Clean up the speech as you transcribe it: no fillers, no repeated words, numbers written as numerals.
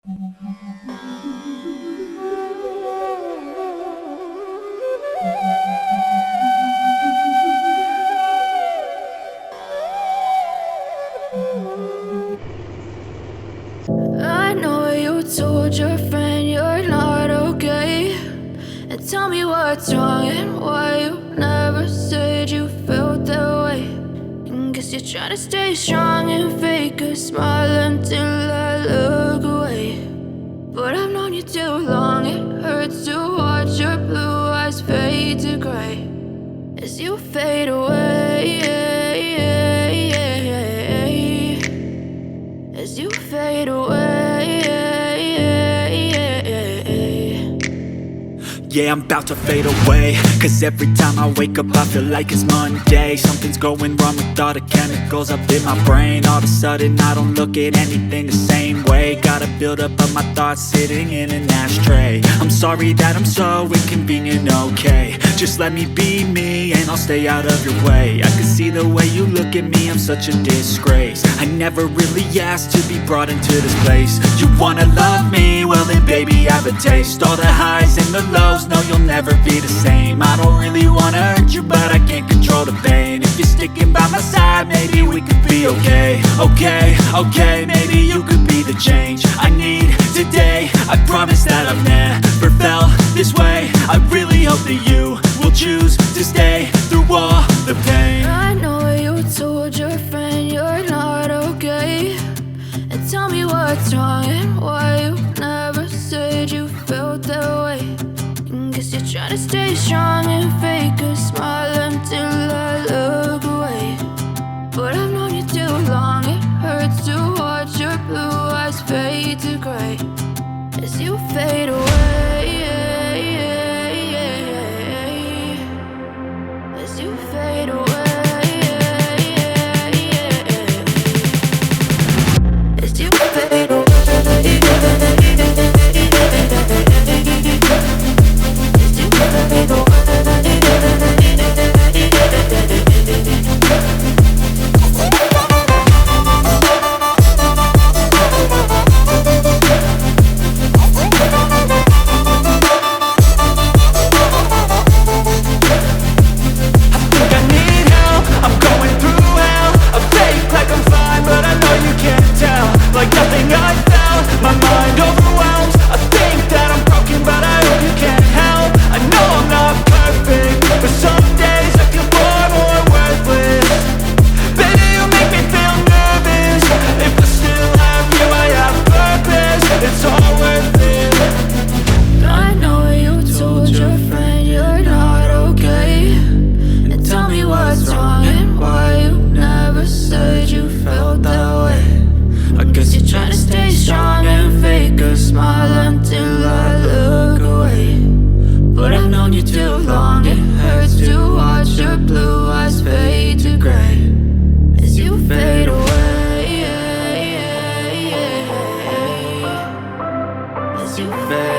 I know you told your friend you're not okay, and tell me what's wrong and why you never said you felt that way. And guess you're trying to stay strong and fake a smile until I look away. But I've known you too long, it hurts to watch your blue eyes fade to gray as you fade away, as you fade away. Yeah, I'm about to fade away, cause every time I wake up I feel like it's Monday. Something's going wrong with all the chemicals up in my brain. All of a sudden I don't look at anything the same way. Gotta build up of my thoughts sitting in an ashtray. I'm sorry that I'm so inconvenient, okay. Just let me be me and I'll stay out of your way. I can see the way you look at me, I'm such a disgrace. I never really asked to be brought into this place. You wanna love me? Well then baby I have a taste. All the highs and the lows, no you'll never be the same. I don't really wanna hurt you but I can't control the pain. If you're sticking by my side maybe we could be okay. Okay, maybe you could be the change I need today. I promise that I've never felt this way. I really hope that you will choose to stay through all the pain. I know you told your friend you're not okay, and tell me what's wrong and why you never said you felt that way. And guess you're trying to stay strong and fake a smile until I look away. But I've known you too long, it hurts to watch your blue eyes fade to gray as you fade away, as you fade away, as you fade away. You fade